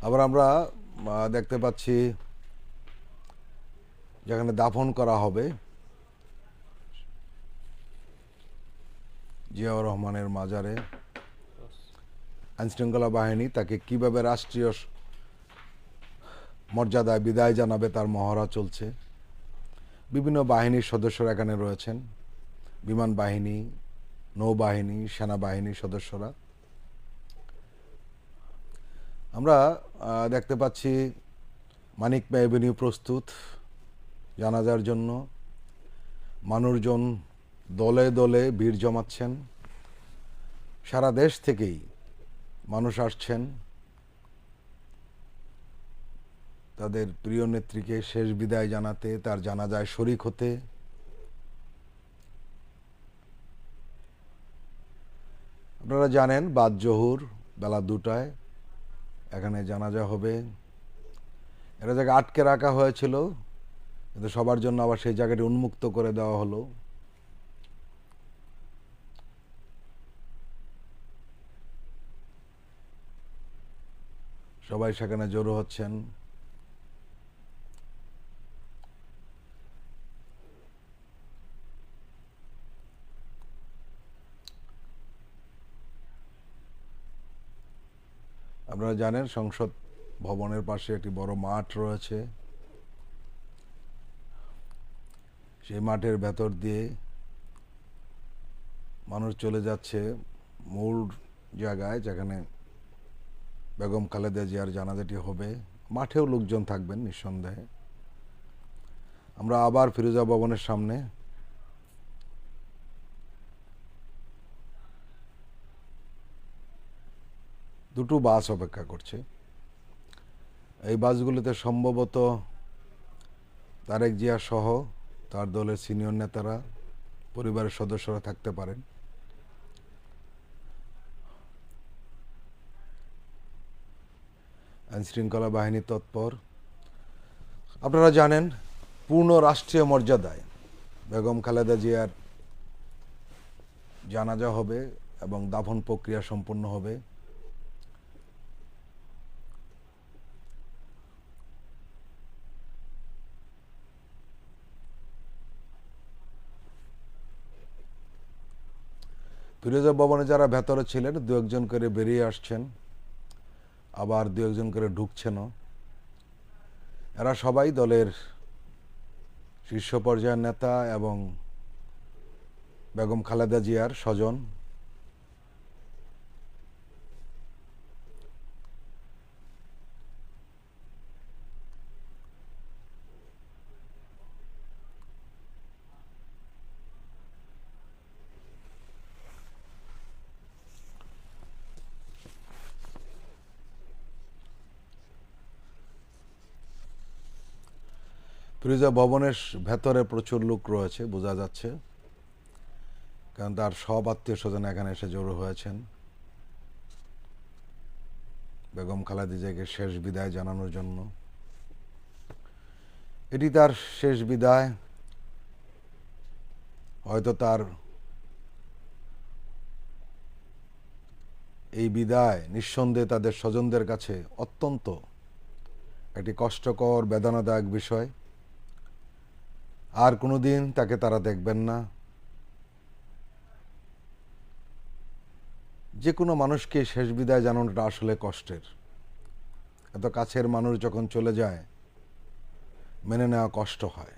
আবার আমরা দেখতে পাচ্ছি যেখানে দাফন করা হবে জিয়াউর রহমানের মাজারে আইনশৃঙ্খলা বাহিনী তাকে কিভাবে রাষ্ট্রীয় মর্যাদায় বিদায় জানাবে তার মহড়া চলছে। বিভিন্ন বাহিনীর সদস্যরা এখানে রয়েছেন, বিমান বাহিনী, নৌবাহিনী, সেনাবাহিনীর সদস্যরা। আমরা দেখতে পাচ্ছি মানিক মে এভিনিউ প্রস্তুত জানাজার জন্য। মানুষজন দলে দলে ভিড় জমাচ্ছেন, সারা দেশ থেকেই মানুষ আসছেন তাদের প্রিয় নেত্রীকে শেষ বিদায় জানাতে, তার জানাজায় শরিক হতে। আপনারা জানেন বাদ জোহর বেলা 2টায় এখানে জানাজা হবে। এটা জায়গা আটকে রাখা হয়েছিল, কিন্তু সবার জন্য আবার সেই জায়গাটি উন্মুক্ত করে দেওয়া হলো। সবাই সেখানে জড়ো হচ্ছেন। আপনারা জানেন সংসদ ভবনের পাশে একটি বড় মাঠ রয়েছে। সেই মাঠের ভেতর দিয়ে মানুষ চলে যাচ্ছে মূল জায়গায় যেখানে বেগম খালেদা জিয়ার জানাজাটি হবে। মাঠেও লোকজন থাকবেন নিঃসন্দেহে। আমরা আবার ফিরোজা ভবনের সামনে। দুটো বাস অপেক্ষা করছে। এই বাসগুলোতে সম্ভবত তারেক জিয়া সহ তার দলের সিনিয়র নেতারা, পরিবারের সদস্যরা থাকতে পারেন। আইনশৃঙ্খলা বাহিনী তৎপর। আপনারা জানেন পূর্ণ রাষ্ট্রীয় মর্যাদায় বেগম খালেদা জিয়ার জানাজা হবে এবং দাফন প্রক্রিয়া সম্পন্ন হবে। ফিরোজা ভবনে যারা ভেতরে ছিলেন দু একজন করে বেরিয়ে আসছেন, আবার দু একজন করে ঢুকছেনও। এরা সবাই দলের শীর্ষ পর্যায়ের নেতা এবং বেগম খালেদা জিয়ার স্বজন। ফিরোজা ভবনের ভেতরে প্রচুর লোক রয়েছে, বোঝা যাচ্ছে, কারণ তার সব আত্মীয় স্বজন এখানে এসে জড়ো হয়েছেন বেগম খালেদা জিয়াকে শেষ বিদায় জানানোর জন্য। এটি তার শেষ বিদায়। হয়তো তার এই বিদায় নিঃসন্দেহে তাদের স্বজনদের কাছে অত্যন্ত একটি কষ্টকর বেদনাদায়ক বিষয়। আর কোনোদিন তাকে তারা দেখবেন না। যে কোনো মানুষকে শেষ বিদায় জানানোটা আসলে কষ্টের। এত কাছের মানুষ যখন চলে যায় মেনে নেওয়া কষ্ট হয়।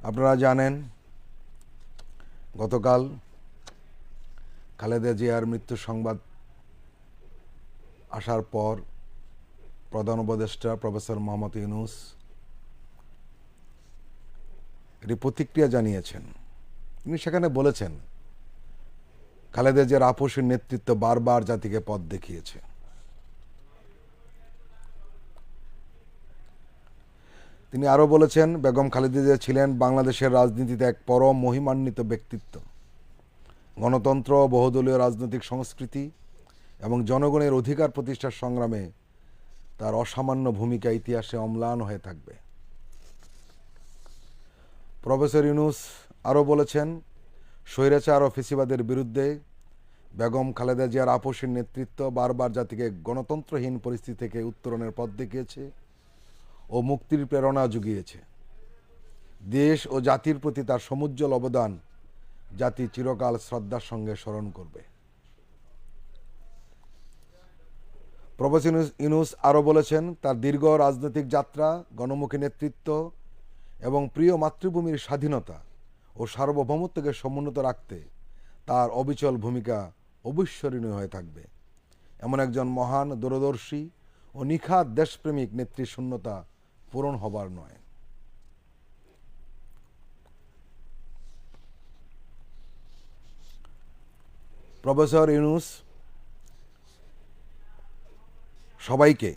আপনারা জানেন গতকাল খালেদা জিয়ার মৃত্যুর সংবাদ আসার পর প্রধান উপদেষ্টা প্রফেসর মোহাম্মদ ইউনূস এটি প্রতিক্রিয়া জানিয়েছেন। তিনি সেখানে বলেছেন খালেদা জিয়ার আপসের নেতৃত্ব বারবার জাতিকে পথ দেখিয়েছে। তিনি আরও বলেছেন বেগম খালেদা জিয়া ছিলেন বাংলাদেশের রাজনীতিতে এক পরম মহিমান্বিত ব্যক্তিত্ব। গণতন্ত্র, বহুদলীয় রাজনৈতিক সংস্কৃতি এবং জনগণের অধিকার প্রতিষ্ঠার সংগ্রামে তার অসামান্য ভূমিকা ইতিহাসে অম্লান হয়ে থাকবে। প্রফেসর ইউনূস আরও বলেছেন স্বৈরাচার ও ফেসিবাদের বিরুদ্ধে বেগম খালেদা জিয়ার আপসীর নেতৃত্ব বারবার জাতিকে গণতন্ত্রহীন পরিস্থিতি থেকে উত্তরণের পথ দেখিয়েছে ও মুক্তির প্রেরণা জুগিয়েছে। দেশ ও জাতির প্রতি তার সমুজ্জ্বল অবদান জাতি চিরকাল শ্রদ্ধার সঙ্গে স্মরণ করবে। প্রফেসর ইউনূস আরও বলেছেন, তার দীর্ঘ রাজনৈতিক যাত্রা, গণমুখী নেতৃত্ব এবং প্রিয় মাতৃভূমির স্বাধীনতা ও সার্বভৌমত্বকে সমুন্নত রাখতে তার অবিচল ভূমিকা অবিস্মরণীয় হয়ে থাকবে। এমন একজন মহান, দূরদর্শী ও নিখাদ দেশপ্রেমিক নেত্রীর শূন্যতা পূরণ হবার নয়। প্রফেসর ইউনূস সবাইকে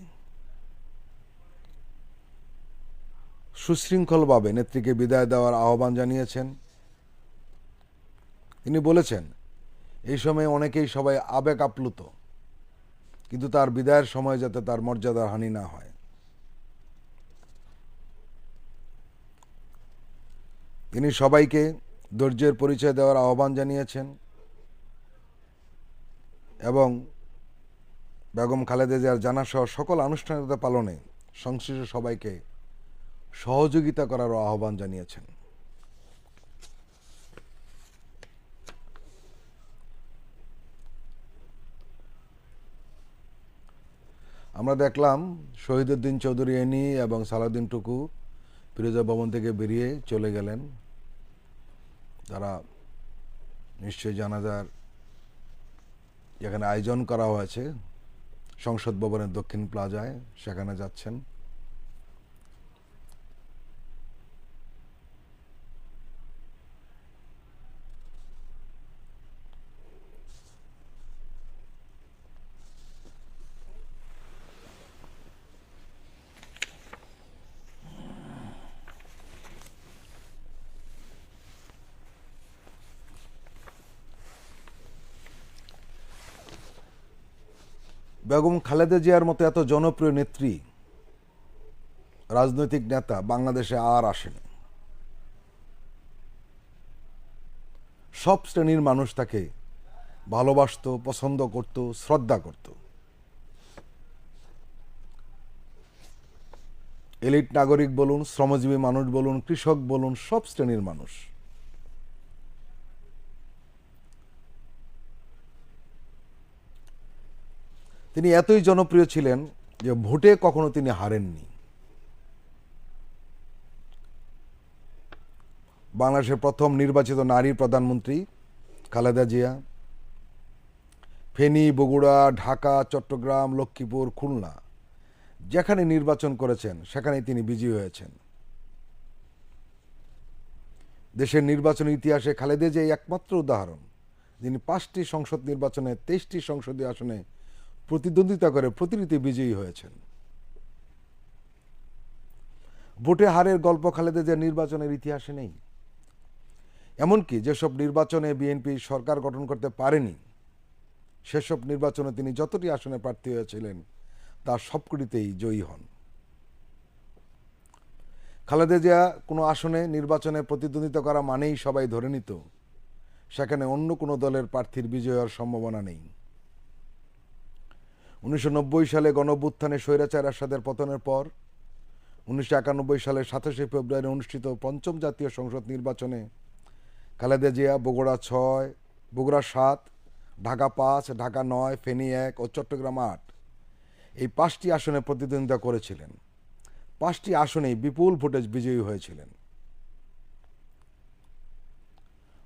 সুশৃঙ্খলভাবে নেত্রীকে বিদায় দেওয়ার আহ্বান জানিয়েছেন। তিনি বলেছেন, এই সময়ে অনেকেই সবাই আবেগ আপ্লুত, কিন্তু তার বিদায়ের সময় যাতে তার মর্যাদার হানি না হয়। তিনি সবাইকে ধৈর্যের পরিচয় দেওয়ার আহ্বান জানিয়েছেন এবং বেগম খালেদা জিয়ার জানাসহ সকল আনুষ্ঠানিকতা পালনে সংশ্লিষ্ট সবাইকে সহযোগিতা করারও আহ্বান জানিয়েছেন। আমরা দেখলাম শহীদুদ্দিন চৌধুরী এনি এবং সালাউদ্দিন টুকু ফিরোজা ভবন থেকে বেরিয়ে চলে গেলেন। তারা নিশ্চয়ই জানাজার যেখানে আয়োজন করা হয়েছে সংসদ ভবনের দক্ষিণ প্লাজায়, সেখানে যাচ্ছেন। বেগম খালেদা জিয়ার মতো এত জনপ্রিয় নেত্রী, রাজনৈতিক নেতা বাংলাদেশে আর আসেনি। সব শ্রেণীর মানুষ তাকে ভালোবাসত, পছন্দ করত, শ্রদ্ধা করত। এলিট নাগরিক বলুন, শ্রমজীবী মানুষ বলুন, কৃষক বলুন, সব শ্রেণীর মানুষ। তিনি এতই জনপ্রিয় ছিলেন যে ভোটে কখনো তিনি হারেননি। বাংলাদেশের প্রথম নির্বাচিত নারী প্রধানমন্ত্রী খালেদা জিয়া ফেনী, বগুড়া, ঢাকা, চট্টগ্রাম, লক্ষ্মীপুর, খুলনা যেখানে নির্বাচন করেছেন সেখানেই তিনি বিজয়ী হয়েছেন। দেশের নির্বাচনের ইতিহাসে খালেদা জিয়া একমাত্র উদাহরণ যিনি 5টি সংসদ নির্বাচনে 23টি সংসদীয় আসনে প্রতিদ্বন্দ্বিতা করে প্রতিনিধি বিজয়ী হয়েছেন। ভোটে হারের গল্প খালেদা জিয়ার নির্বাচনের ইতিহাসে নেই। এমনকি যেসব নির্বাচনে বিএনপি সরকার গঠন করতে পারেনি, সেসব নির্বাচনে তিনি যতটি আসনে প্রার্থী হয়েছিলেন তার সবকটিতেই জয়ী হন। খালেদা জিয়া কোনো আসনে নির্বাচনে প্রতিদ্বন্দ্বিতা করা মানেই সবাই ধরে নিত সেখানে অন্য কোনো দলের প্রার্থীর বিজয় হওয়ার সম্ভাবনা নেই। 1990 সালে গণঅভ্যুত্থানে স্বৈরাচার এরশাদের পতনের পর 1991 সালের 27 ফেব্রুয়ারি অনুষ্ঠিত পঞ্চম জাতীয় সংসদ নির্বাচনে খালেদা জিয়া বগুড়া 6, বগুড়া 7, ঢাকা 5, ঢাকা 9, ফেনী 1 ও চট্টগ্রাম 8 এই 5টি আসনে প্রতিদ্বন্দ্বিতা করেছিলেন। 5টি আসনেই বিপুল ভোটে বিজয়ী হয়েছিলেন।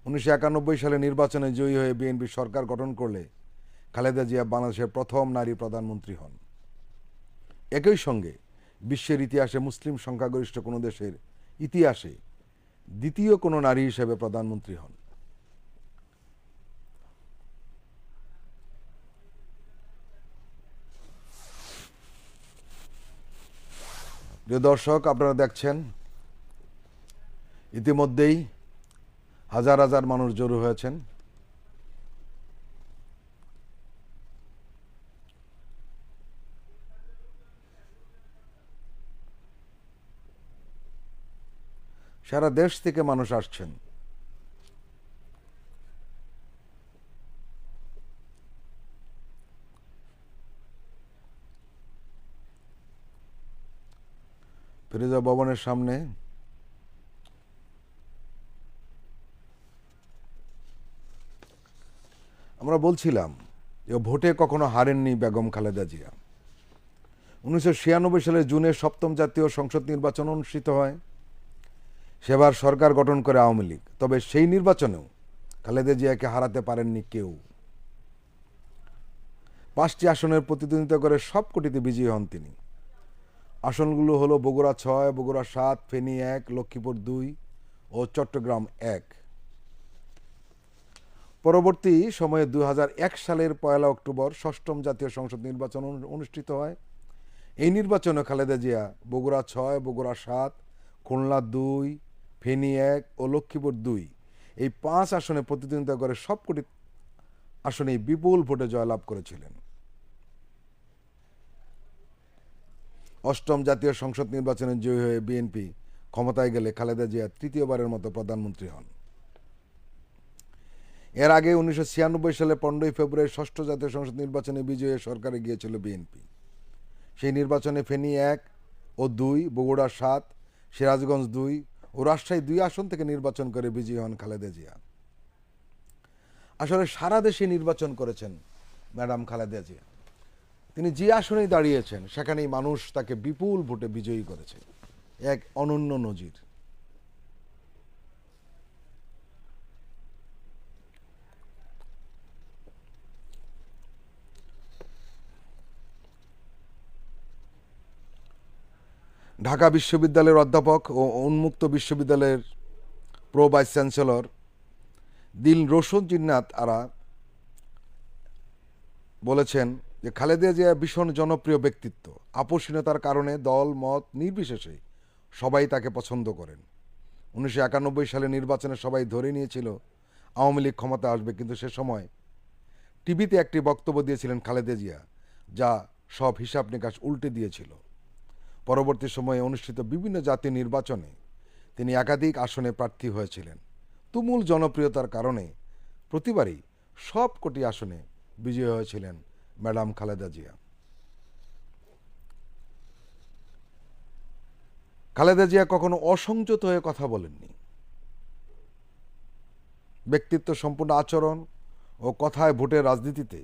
1991 সালে নির্বাচনে জয়ী হয়ে বিএনপি সরকার গঠন করলে খালেদা জিয়া বাংলাদেশের প্রথম নারী প্রধানমন্ত্রী হন। একই সঙ্গে বিশ্বের ইতিহাসে মুসলিম সংখ্যাগরিষ্ঠ কোনো দেশের ইতিহাসে দ্বিতীয় কোনো নারী হিসেবে প্রধানমন্ত্রী হন। প্রিয় দর্শক, আপনারা দেখছেন ইতিমধ্যেই হাজার হাজার মানুষ জড়ো হয়েছেন। সারা দেশ থেকে মানুষ আসছেন। ফিরোজা ভবনের সামনে আমরা বলছিলাম যে ভোটে কখনো হারেননি বেগম খালেদা জিয়া। 1996 সালের জুনে 7ম জাতীয় সংসদ নির্বাচন অনুষ্ঠিত হয়। সেবার সরকার গঠন করে আওয়ামী লীগ। তবে সেই নির্বাচনেও খালেদা জিয়াকে হারাতে পারেননি কেউ। 5টি আসনের প্রতিদ্বন্দ্বিতা করে সবকটিতে বিজয়ী হন তিনি। আসনগুলো হলো বগুড়া 6, বগুড়া 7, ফেনী 1, লক্ষ্মীপুর 2 ও চট্টগ্রাম 1। পরবর্তী সময়ে 2001 সালের 1 অক্টোবর 6ম জাতীয় সংসদ নির্বাচন অনুষ্ঠিত হয়। এই নির্বাচনে খালেদা জিয়া বগুড়া 6, বগুড়া 7, খুলনা 2, ফেনী 1 ও লক্ষ্মীপুর 2 এই 5 আসনে প্রতিদ্বন্দ্বিতা করে সবকটি আসনেই বিপুল ভোটে জয়লাভ করেছিলেন। 8ম জাতীয় সংসদ নির্বাচনে জয়ী হয়ে বিএনপি ক্ষমতায় গেলে খালেদা জিয়া তৃতীয়বারের মতো প্রধানমন্ত্রী হন। এর আগে 1996 সালে 15 ফেব্রুয়ারি 6ষ্ঠ জাতীয় সংসদ নির্বাচনে বিজয়ী সরকারে গিয়েছিল বিএনপি। সেই নির্বাচনে ফেনী 1 ও 2, বগুড়া 7, সিরাজগঞ্জ 2 ও রাজশাহী 2 আসন থেকে নির্বাচন করে বিজয়ী হন খালেদা জিয়া। আসলে সারা দেশে নির্বাচন করেছেন ম্যাডাম খালেদা জিয়া। তিনি যে আসনেই দাঁড়িয়েছেন সেখানেই মানুষ তাকে বিপুল ভোটে বিজয়ী করেছে। এক অনন্য নজির। ঢাকা বিশ্ববিদ্যালয়ের অধ্যাপক ও উন্মুক্ত বিশ্ববিদ্যালয়ের প্রো ভাইস চ্যান্সেলর দিল রোশন জিন্নাত আরা বলেছেন যে খালেদা জিয়া ভীষণ জনপ্রিয় ব্যক্তিত্ব। আপোষহীনতার কারণে দল মত নির্বিশেষে সবাই তাকে পছন্দ করেন। 1991 সালে নির্বাচনে সবাই ধরে নিয়েছিল আওয়ামী লীগ ক্ষমতা আসবে, কিন্তু সে সময় টিভিতে একটি বক্তব্য দিয়েছিলেন খালেদা জিয়া, যা সব হিসাব নিকাশ উল্টে দিয়েছিল। পরবর্তী সময়ে অনুষ্ঠিত বিভিন্ন জাতীয় নির্বাচনে তিনি একাধিক আসনে প্রার্থী হয়েছিলেন। তুমুল জনপ্রিয়তার কারণে প্রতিবারই সবকটি আসনে বিজয়ী হয়েছিলেন ম্যাডাম খালেদা জিয়া। খালেদা জিয়া কখনো অসংযত হয়ে কথা বলেননি। ব্যক্তিত্ব সম্পূর্ণ আচরণ ও কথায় ভোটের রাজনীতিতে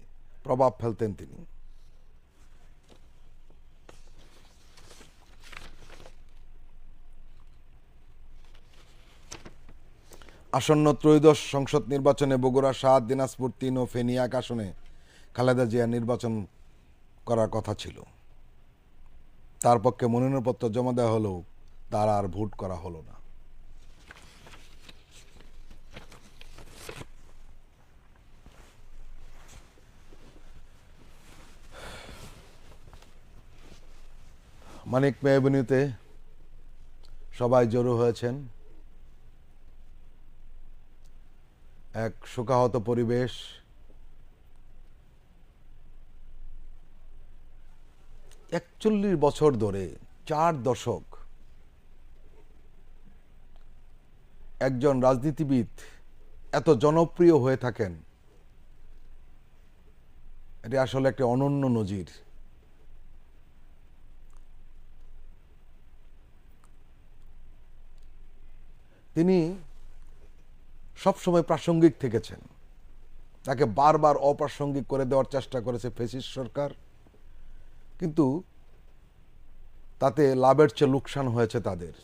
প্রভাব ফেলতেন তিনি। আসন্ন ত্রয়োদশ সংসদ নির্বাচনে বগুড়া 7, দিনাজপুর 3 ও ফেনী 1 আসনে খালেদা জিয়া নির্বাচন করার কথা ছিল। তার পক্ষে মনোনয়নপত্র জমা দেওয়া হলেও তার আর ভোট করা হলো না। মানিক মে এভিনিউতে সবাই জড়ো হয়েছেন। এক শোকাহত পরিবেশ। 41 বছর ধরে 4 দশক একজন রাজনীতিবিদ এত জনপ্রিয় হয়ে থাকেন, এটি আসলে একটি অনন্য নজির। তিনি সবসময় প্রাসঙ্গিক থেকেছেন। তাকে বারবার অপ্রাসঙ্গিক করে দেওয়ার চেষ্টা করেছে ফ্যাসিস্ট সরকার, কিন্তু তাতে লাভের চেয়ে লোকসান হয়েছে তাদের।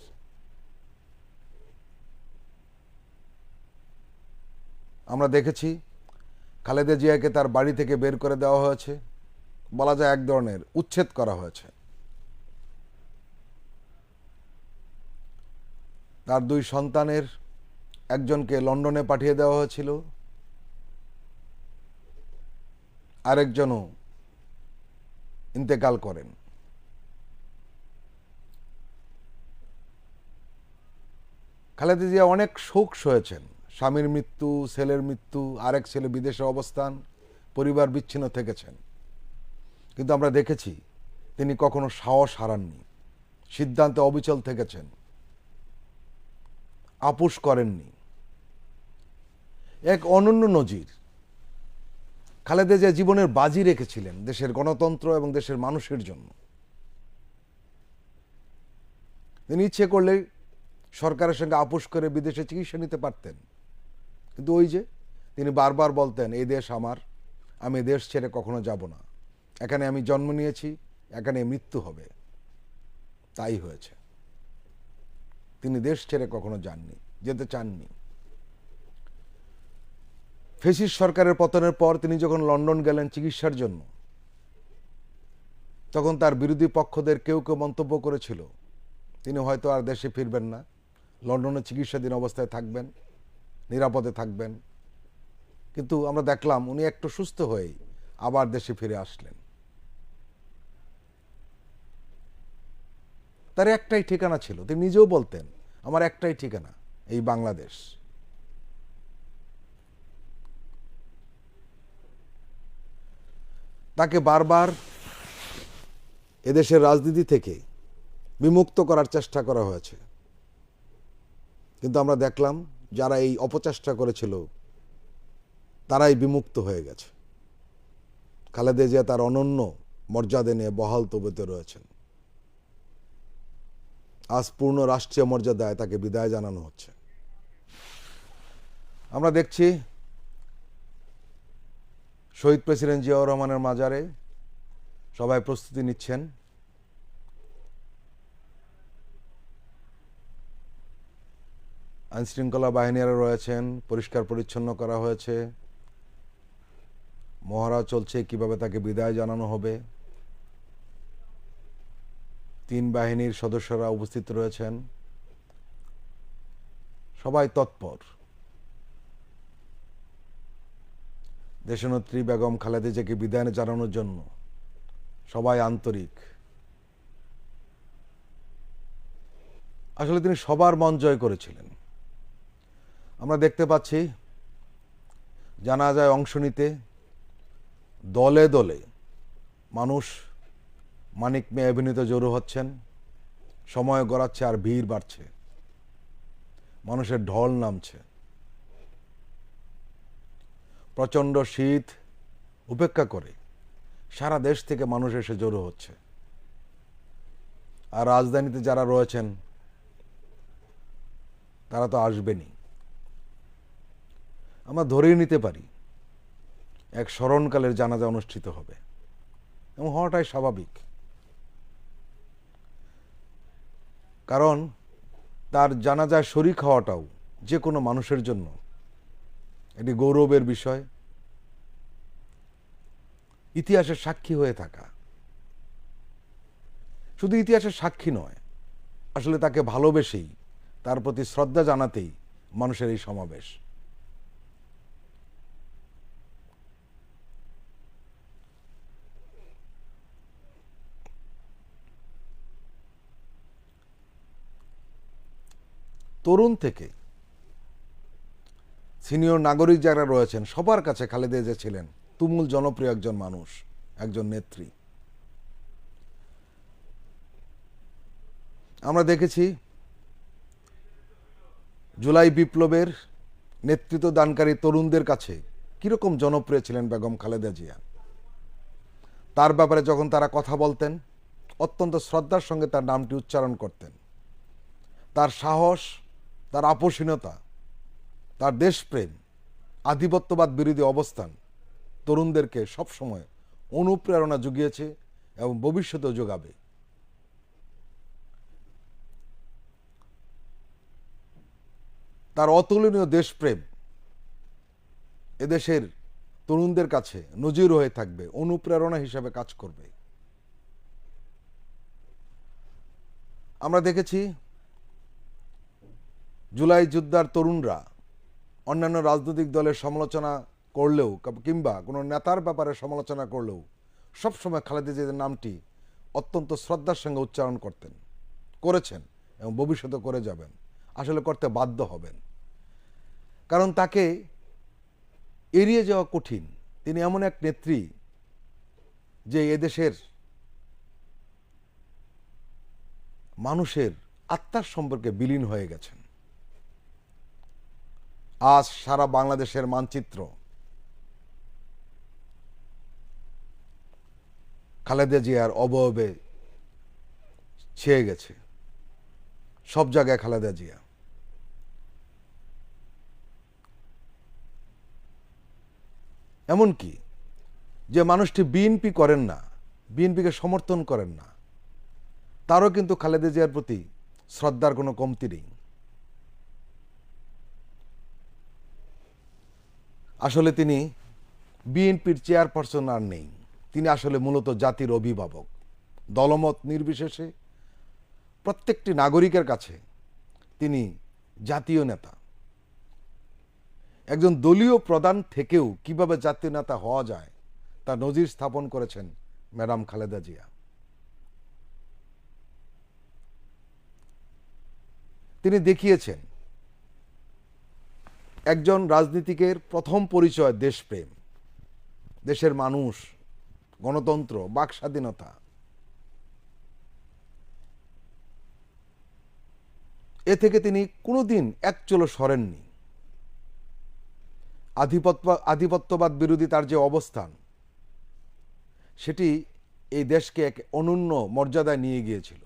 আমরা দেখেছি খালেদা জিয়াকে তার বাড়ি থেকে বের করে দেওয়া হয়েছে, বলা যায় এক ধরনের উচ্ছেদ করা হয়েছে। তার 2 সন্তানের একজনকে লন্ডনে পাঠিয়ে দেওয়া হয়েছিল, আরেকজনও ইন্তেকাল করেন। খালেদা জিয়া অনেক শোক সয়েছেন। স্বামীর মৃত্যু, ছেলের মৃত্যু, আরেক ছেলে বিদেশে অবস্থান, পরিবার বিচ্ছিন্ন থেকেছেন। কিন্তু আমরা দেখেছি তিনি কখনো সাহস হারাননি, সিদ্ধান্তে অবিচল থেকেছেন, আপোষ করেননি। এক অনন্য নজির। খালেদা জিয়া জীবনের বাজি রেখেছিলেন দেশের গণতন্ত্র এবং দেশের মানুষের জন্য। তিনি ইচ্ছে করলে সরকারের সঙ্গে আপোষ করে বিদেশে চিকিৎসা নিতে পারতেন, কিন্তু ওই যে তিনি বারবার বলতেন, এই দেশ আমার, আমি দেশ ছেড়ে কখনো যাব না, এখানে আমি জন্ম নিয়েছি, এখানে মৃত্যু হবে। তাই হয়েছে, তিনি দেশ ছেড়ে কখনো যাননি, যেতে চাননি। ফ্যাসিস্ট সরকারের পতনের পর তিনি যখন লন্ডন গেলেন চিকিৎসার জন্য, তখন তার বিরোধী পক্ষদের কেউ কেউ মন্তব্য করেছিল তিনি হয়তো আর দেশে ফিরবেন না, লন্ডনে চিকিৎসাধীন অবস্থায় থাকবেন, নিরাপদে থাকবেন। কিন্তু আমরা দেখলাম উনি একটু সুস্থ হয়েই আবার দেশে ফিরে আসলেন। তার একটাই ঠিকানা ছিল, তিনি নিজেও বলতেন, আমার একটাই ঠিকানা, এই বাংলাদেশ। তাকে বারবার এদেশের রাজনীতি থেকে বিমুক্ত করার চেষ্টা করা হয়েছে, কিন্তু আমরা দেখলাম যারা এই অপচেষ্টা করেছিল তারাই বিমুক্ত হয়ে গেছে। খালেদা জিয়া তার অনন্য মর্যাদা নিয়ে বহাল তবিয়তে রয়েছেন। আজ পূর্ণ রাষ্ট্রীয় মর্যাদায় তাকে বিদায় জানানো হচ্ছে। আমরা দেখছি শহীদ প্রেসিডেন্ট জিয়াউর রহমানের মাজারে সবাই প্রস্তুতি নিচ্ছেন। আইনশৃঙ্খলা বাহিনীরা রয়েছেন, পরিষ্কার পরিচ্ছন্ন করা হয়েছে, মহড়া চলছে কিভাবে তাকে বিদায় জানানো হবে। 3 বাহিনীর সদস্যরা উপস্থিত রয়েছেন, সবাই তৎপর। দেশনেত্রী বেগম খালেদা জিয়াকে বিদায় জানানোর জন্য সবাই আন্তরিক। আসলে তিনি সবার মন জয় করেছিলেন। আমরা দেখতে পাচ্ছি জানাজায় অংশ নিতে দলে দলে মানুষ মানিক মে অ্যাভিনিউতে জড়ো হচ্ছেন। সময় গড়াচ্ছে আর ভিড় বাড়ছে, মানুষের ঢল নামছে। প্রচণ্ড শীত উপেক্ষা করে সারা দেশ থেকে মানুষ এসে জড়ো হচ্ছে। আর রাজধানীতে যারা রয়েছেন তারা তো আসবেনই। আমরা ধরেই নিতে পারি এক স্মরণকালের জানাজা অনুষ্ঠিত হবে, এবং হওয়াটাই স্বাভাবিক। কারণ তার জানাজায় শরীক হওয়াটাও যে কোনো মানুষের জন্য এটি গৌরবের বিষয়, ইতিহাসের সাক্ষী হয়ে থাকা। শুধু ইতিহাসের সাক্ষী নয়, আসলে তাকে ভালোবেসেই, তার প্রতি শ্রদ্ধা জানাতেই মানুষের এই সমাবেশ। তরুণ থেকে সিনিয়র নাগরিক যারা রয়েছেন সবার কাছে খালেদা জিয়া ছিলেন তুমুল জনপ্রিয় একজন মানুষ, একজন নেত্রী। আমরা দেখেছি জুলাই বিপ্লবের নেতৃত্ব দানকারী তরুণদের কাছে কিরকম জনপ্রিয় ছিলেন বেগম খালেদা জিয়া। তার ব্যাপারে যখন তারা কথা বলতেন অত্যন্ত শ্রদ্ধার সঙ্গে তার নামটি উচ্চারণ করতেন। তার সাহস, তার আপোষহীনতা, তার দেশপ্রেম, আধিপত্যবাদ বিরোধী অবস্থান তরুণদেরকে সবসময় অনুপ্রেরণা জুগিয়েছে এবং ভবিষ্যতেও যোগাবে। তার অতুলনীয় দেশপ্রেম এদেশের তরুণদের কাছে নজির হয়ে থাকবে, অনুপ্রেরণা হিসাবে কাজ করবে। আমরা দেখেছি জুলাই যোদ্ধার তরুণরা অন্যান্য রাজনৈতিক দলের সমালোচনা করলেও কিংবা কোনো নেতার ব্যাপারে সমালোচনা করলেও সবসময় খালেদা জিয়ার নামটি অত্যন্ত শ্রদ্ধার সঙ্গে উচ্চারণ করেছেন এবং ভবিষ্যতে করে যাবেন, আসলে করতে বাধ্য হবেন। কারণ তাকে এড়িয়ে যাওয়া কঠিন। তিনি এমন এক নেত্রী যে এদেশের মানুষের আত্মার সম্পর্কে বিলীন হয়ে গেছেন। আজ সারা বাংলাদেশের মানচিত্র খালেদা জিয়ার অবয়বে ছেয়ে গেছে। সব জায়গায় খালেদা জিয়া। এমনকি যে মানুষটি বিএনপি করেন না, বিএনপিকে সমর্থন করেন না, তারও কিন্তু খালেদা জিয়ার প্রতি শ্রদ্ধার কোনো কমতি নেই। আসলে তিনি বিএনপির চেয়ারপারসন আর নেই, তিনি আসলে মূলত জাতির অভিভাবক। দলমত নির্বিশেষে প্রত্যেকটি নাগরিকের কাছে তিনি জাতীয় নেতা। একজন দলীয় প্রধান থেকেও কিভাবে জাতীয় নেতা হওয়া যায় তা নজির স্থাপন করেছেন ম্যাডাম খালেদা জিয়া। তিনি দেখিয়েছেন একজন রাজনীতিকের প্রথম পরিচয় দেশপ্রেম, দেশের মানুষ, গণতন্ত্র, বাক স্বাধীনতা। এ থেকে তিনি কোনোদিন এক চুলো সরেননি। আধিপত্যবাদ বিরোধী তার যে অবস্থান, সেটি এই দেশকে এক অনন্য মর্যাদায় নিয়ে গিয়েছিল।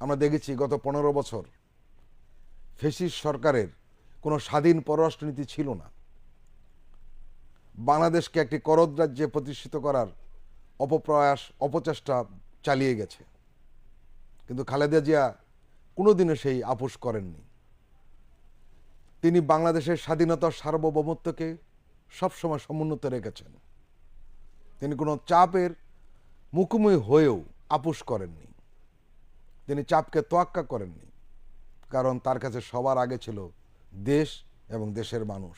আমরা দেখেছি গত 15 বছর ফ্যাসিস্ট সরকারের কোনো স্বাধীন পররাষ্ট্রনীতি ছিল না। বাংলাদেশকে একটি করদ রাজ্যে প্রতিষ্ঠিত করার অপচেষ্টা চালিয়ে গেছে, কিন্তু খালেদা জিয়া কোনোদিনও সেই আপোষ করেননি। তিনি বাংলাদেশের স্বাধীনতার সার্বভৌমত্বকে সবসময় সমুন্নত রেখেছেন। তিনি কোনো চাপের মুখোমুখি হয়েও আপোষ করেননি। তিনি চাপকে তোয়াক্কা করেননি, কারণ তার কাছে সবার আগে ছিল দেশ এবং দেশের মানুষ।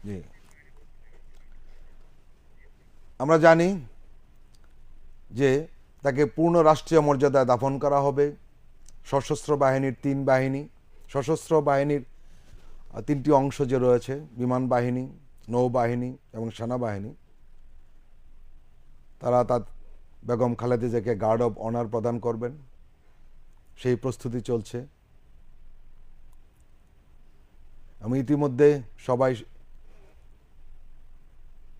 জি, আমরা জানি যে তাকে পূর্ণ রাষ্ট্রীয় মর্যাদায় দাফন করা হবে। সশস্ত্র বাহিনীর 3 বাহিনী, সশস্ত্র বাহিনীর 3টি অংশ যে রয়েছে, বিমান বাহিনী, নৌবাহিনী এবং সেনাবাহিনী, তারা তার বেগম খালেদা জিয়াকে গার্ড অব অনার প্রদান করবেন। সেই প্রস্তুতি চলছে। আমি ইতিমধ্যে সবাই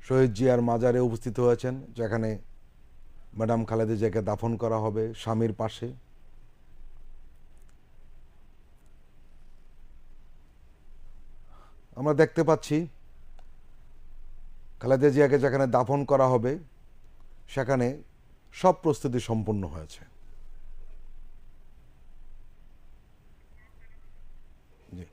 শহীদ জিয়ার মাজারে উপস্থিত হয়েছেন, যেখানে ম্যাডাম খালেদা জিয়াকে দাফন করা হবে স্বামীর পাশে। আমরা দেখতে পাচ্ছি খালেদা জিয়াকে যেখানে দাফন করা হবে সেখানে সব প্রস্তুতি সম্পূর্ণ হয়েছে। জি।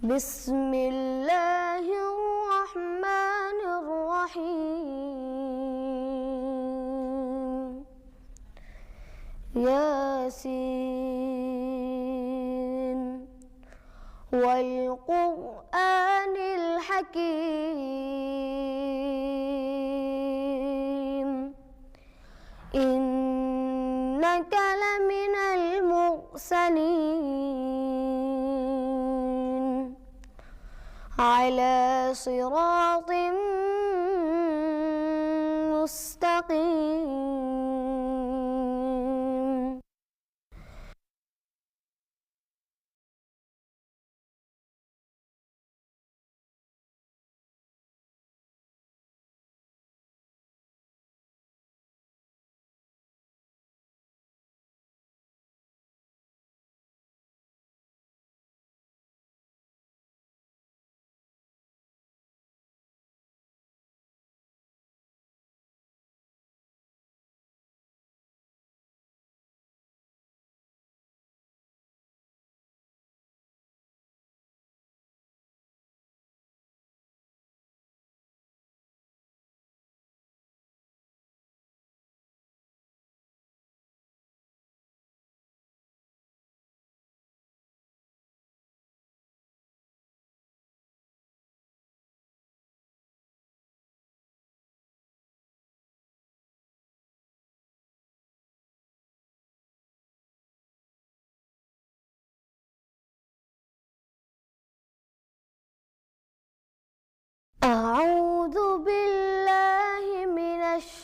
بسم الله الرحمن الرحيم ياسين والقرآن الحكيم إنك لمن المرسلين على صراط مستقيم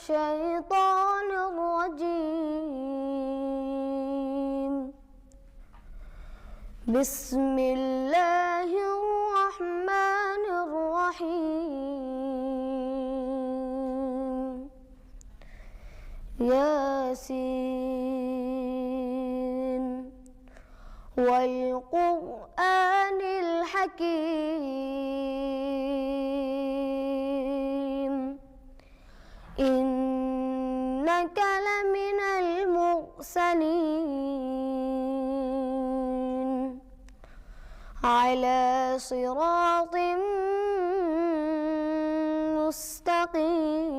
الشيطان الرجيم بسم الله الرحمن الرحيم ياسين والقرآن الحكيم إنك لمن المرسلين على صراط مستقيم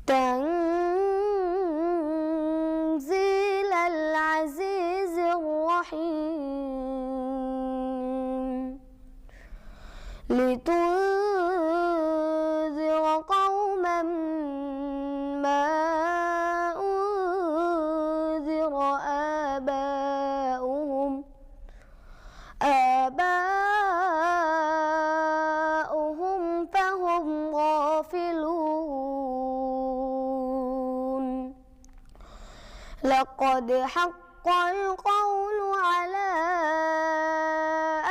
تنزيل العزيز الرحيم لتنذر قوما ما أنذر آباؤهم فهم غافلون لقد حق القول على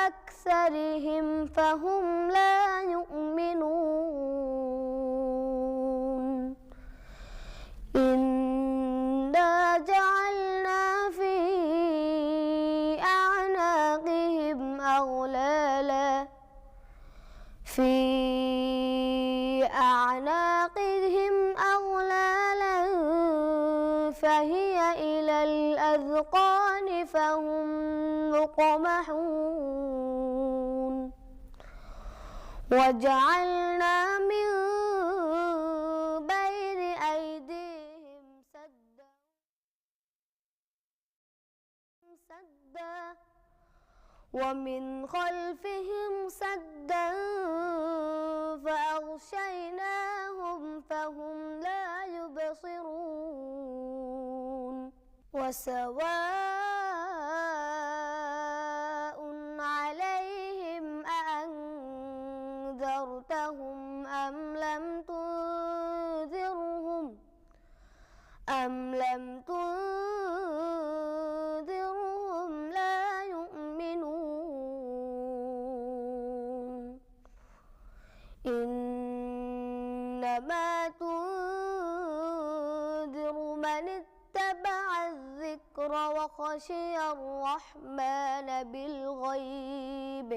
أكثرهم فهم لا يؤمنون إنا جعلنا في أعناقهم أغلالا فهي إلى الأذقان فهم مقمحون وجعلنا من بين أيديهم سدا ومن خلفهم سدا فأغشيناهم فهم لا يبصرون وسواء عليهم أأنذرتهم أم لم تنذرهم لا يؤمنون إنما تنذر من اتبع الذكر وخشي الرحمن بالغيب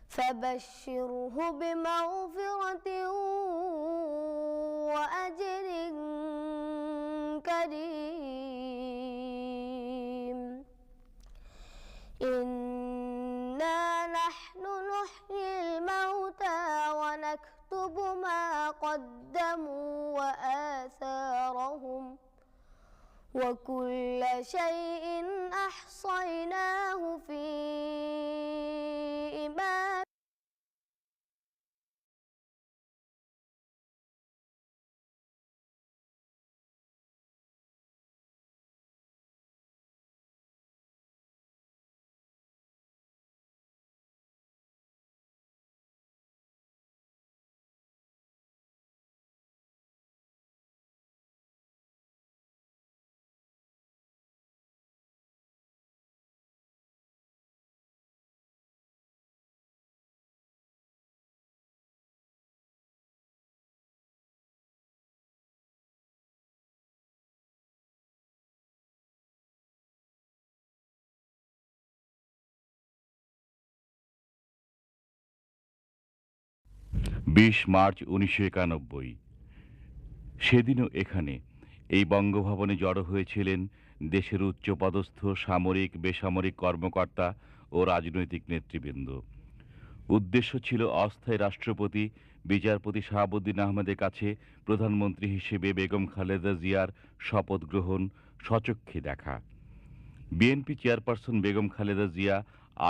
فبشره بمغفرة وأجر كريم إنا نحن نحيي الموتى ونكتب ما قدموا وآثارهم وكل شيء أحصيناه في إمام বিশ মার্চ 1991 সেদিনও এখানে এই বঙ্গভবনে জড়ো হয়েছিলেন দেশের উচ্চপদস্থ সামরিক বেসামরিক কর্মকর্তা ও রাজনৈতিক নেতৃবৃন্দ। উদ্দেশ্য ছিল অস্থায়ী রাষ্ট্রপতি বিচারপতি শাহাবুদ্দিন আহমেদের কাছে প্রধানমন্ত্রী হিসেবে বেগম খালেদা জিয়ার শপথ গ্রহণ স্বচক্ষে দেখা। বিএনপি চেয়ারপারসন বেগম খালেদা জিয়া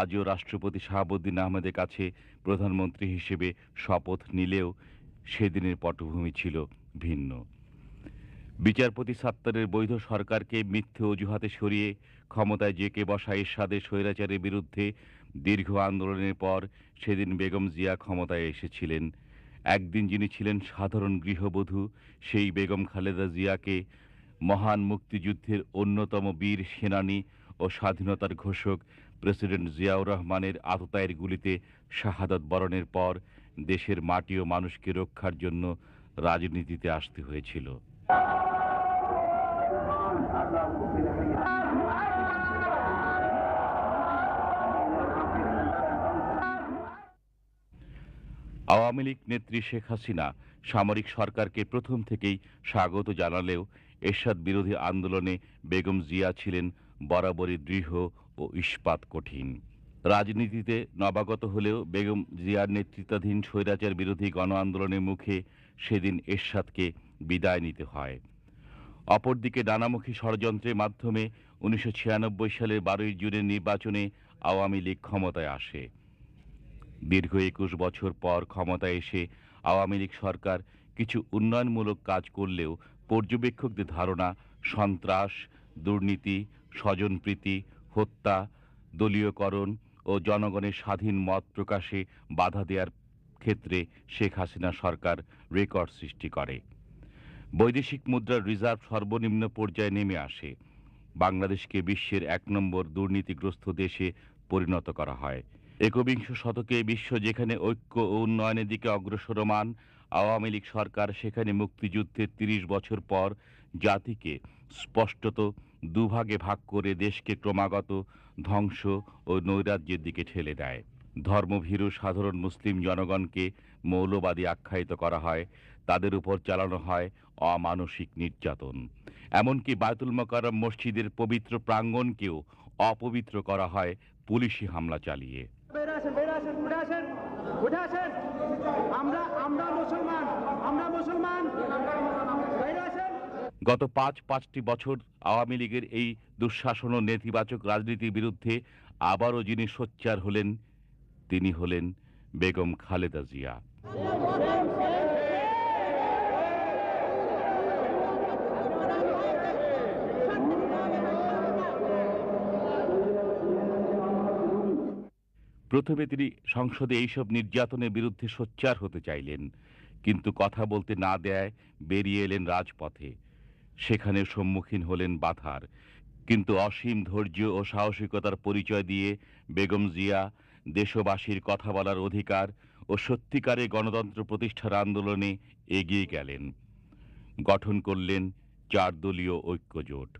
আজও রাষ্ট্রপতি শাহাবুদ্দিন আহমেদের কাছে প্রধানমন্ত্রী হিসেবে শপথ নিলেও সেদিনের পটভূমি ছিল ভিন্ন। বিচারপতি সাত্তারের বৈধ সরকারকে মিথ্যে অজুহাতে সরিয়ে ক্ষমতায় জেকে বসা এরশাদের স্বৈরাচারের বিরুদ্ধে দীর্ঘ আন্দোলনের পর সেদিন বেগম জিয়া ক্ষমতায় এসেছিলেন। একদিন যিনি ছিলেন সাধারণ গৃহবধূ, সেই বেগম খালেদা জিয়াকে মহান মুক্তিযুদ্ধের অন্যতম বীর সেনানী ও স্বাধীনতার ঘোষক প্রেসিডেন্ট জিয়াউর রহমানের আততায়ীর গুলিতে শাহাদাত বরণের পর দেশের মাটি ও মানুষকে রক্ষার জন্য রাজনীতিতে আসতে হয়েছিল। আওয়ামী লীগ নেত্রী শেখ হাসিনা সামরিক সরকারকে প্রথম থেকেই স্বাগত জানালেও এরশাদ বিরোধী আন্দোলনে বেগম জিয়া ছিলেন বরাবরই দৃঢ় ও ইস্পাত কঠিন। রাজনীতিতে নবাগত হলেও বেগম জিয়ার নেতৃত্বাধীন স্বৈরাচার বিরোধী গণ আন্দোলনের মুখে সেদিন এরশাদকে বিদায় নিতে হয়। অপরদিকে নানামুখী ষড়যন্ত্রের মাধ্যমে 1996 সালের 12 জুনের নির্বাচনে আওয়ামী লীগ ক্ষমতায় আসে। দীর্ঘ 21 বছর পর ক্ষমতায় এসে আওয়ামী লীগ সরকার কিছু উন্নয়নমূলক কাজ করলেও পর্যবেক্ষকদের ধারণা সন্ত্রাস, দুর্নীতি, স্বজনপ্রীতি, হত্যা, দলীয়করণ ও জনগণের স্বাধীন মত প্রকাশে বাধা দেওয়ার ক্ষেত্রে শেখ হাসিনা সরকার রেকর্ড সৃষ্টি করে। বৈদেশিক মুদ্রার রিজার্ভ সর্বনিম্ন পর্যায়ে নেমে আসে। বাংলাদেশকে বিশ্বের 1 নম্বর দুর্নীতিগ্রস্ত দেশে পরিণত করা হয়। একবিংশ শতকে বিশ্ব যেখানে ঐক্য ও উন্নয়নের দিকে অগ্রসরমান, আওয়ামী লীগ সরকার সেখানে মুক্তিযুদ্ধের 30 বছর পর জাতিকে স্পষ্টত দুভাগে ভাগ করে দেশকে ক্রমাগত ধ্বংস ও নৈরাজ্যের দিকে ঠেলে দেয়। ধর্মভীরু সাধারণ মুসলিম জনগণকে মৌলবাদী আখ্যায়িত করা হয়, তাদের উপর চালানো হয় অমানসিক নির্যাতন। এমনকি বায়তুল মোকাররম মসজিদের পবিত্র প্রাঙ্গণকেও অপবিত্র করা হয় পুলিশি হামলা চালিয়ে। গত 5টি বছর আওয়ামী লীগের এই দুঃশাসন ও নেতিবাচক রাজনীতির বিরুদ্ধে আবারও যিনি সোচ্চার হলেন, তিনি হলেন বেগম খালেদা জিয়া। প্রথমে তিনি সংসদে এইসব নির্যাতনের বিরুদ্ধে সোচ্চার হতে চাইলেন, কিন্তু কথা বলতে না দেয় বেরিয়ে এলেন রাজপথে। সেখানে সম্মুখীন হলেন বাধার, কিন্তু অসীম ধৈর্য ও সাহসিকতার পরিচয় দিয়ে বেগম জিয়া দেশবাসীর কথা বলার অধিকার ও সত্যিকারের গণতন্ত্র প্রতিষ্ঠার আন্দোলনে এগিয়ে গেলেন। গঠন করলেন 4 দলীয় ঐক্যজোট।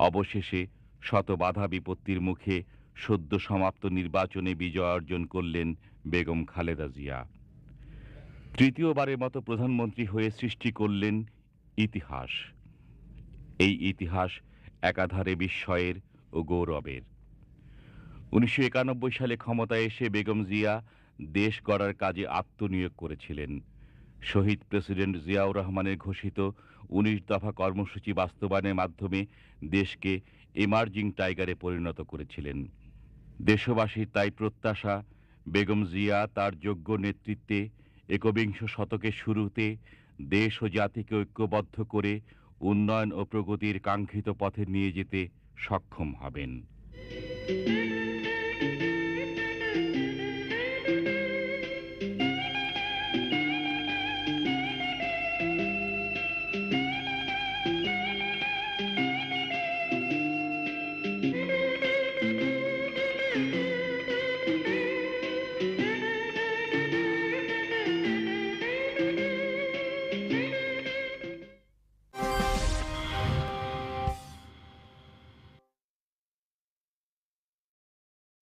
অবশেষে শত বাধা বিপত্তির মুখে সদ্য সমাপ্ত নির্বাচনে বিজয় অর্জন করলেন বেগম খালেদা জিয়া। তৃতীয়বারের মতো প্রধানমন্ত্রী হয়ে সৃষ্টি করলেন ইতিহাস। এই ইতিহাস একাধারে বিস্ময়ের ও গৌরবের। 1991 সালে ক্ষমতায় এসে বেগম জিয়া দেশ গড়ার কাজে আত্মনিয়োগ করেছিলেন। শহীদ প্রেসিডেন্ট জিয়াউর রহমানের ঘোষিত 19 দফা কর্মসূচি বাস্তবায়নের মাধ্যমে দেশকে এমার্জিং টাইগারে পরিণত করেছিলেন। দেশবাসীর তাই প্রত্যাশা, বেগম জিয়া তার যোগ্য নেতৃত্বে একবিংশ শতকের শুরুতে দেশ ও জাতিকে ঐক্যবদ্ধ করে উন্নয়ন ও প্রগতির কাঙ্ক্ষিত পথে নিয়ে যেতে সক্ষম হবেন।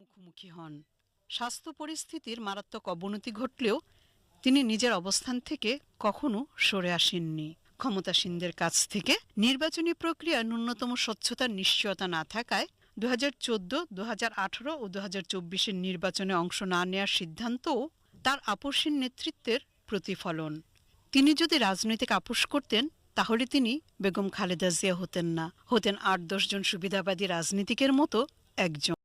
মুখোমুখি হন। স্বাস্থ্য পরিস্থিতির মারাত্মক অবনতি ঘটলেও তিনি নিজের অবস্থান থেকে কখনো সরে আসেননি। ক্ষমতাসীনদের কাছ থেকে নির্বাচনী প্রক্রিয়া ন্যূনতম স্বচ্ছতার নিশ্চয়তা না থাকায় 2014, 2018 ও 2024 নির্বাচনে অংশ না নেওয়ার সিদ্ধান্তও তার আপোষহীন নেতৃত্বের প্রতিফলন। তিনি যদি রাজনৈতিক আপোষ করতেন তাহলে তিনি বেগম খালেদা জিয়া হতেন না, হতেন 8-10 জন সুবিধাবাদী রাজনীতিকের মতো একজন।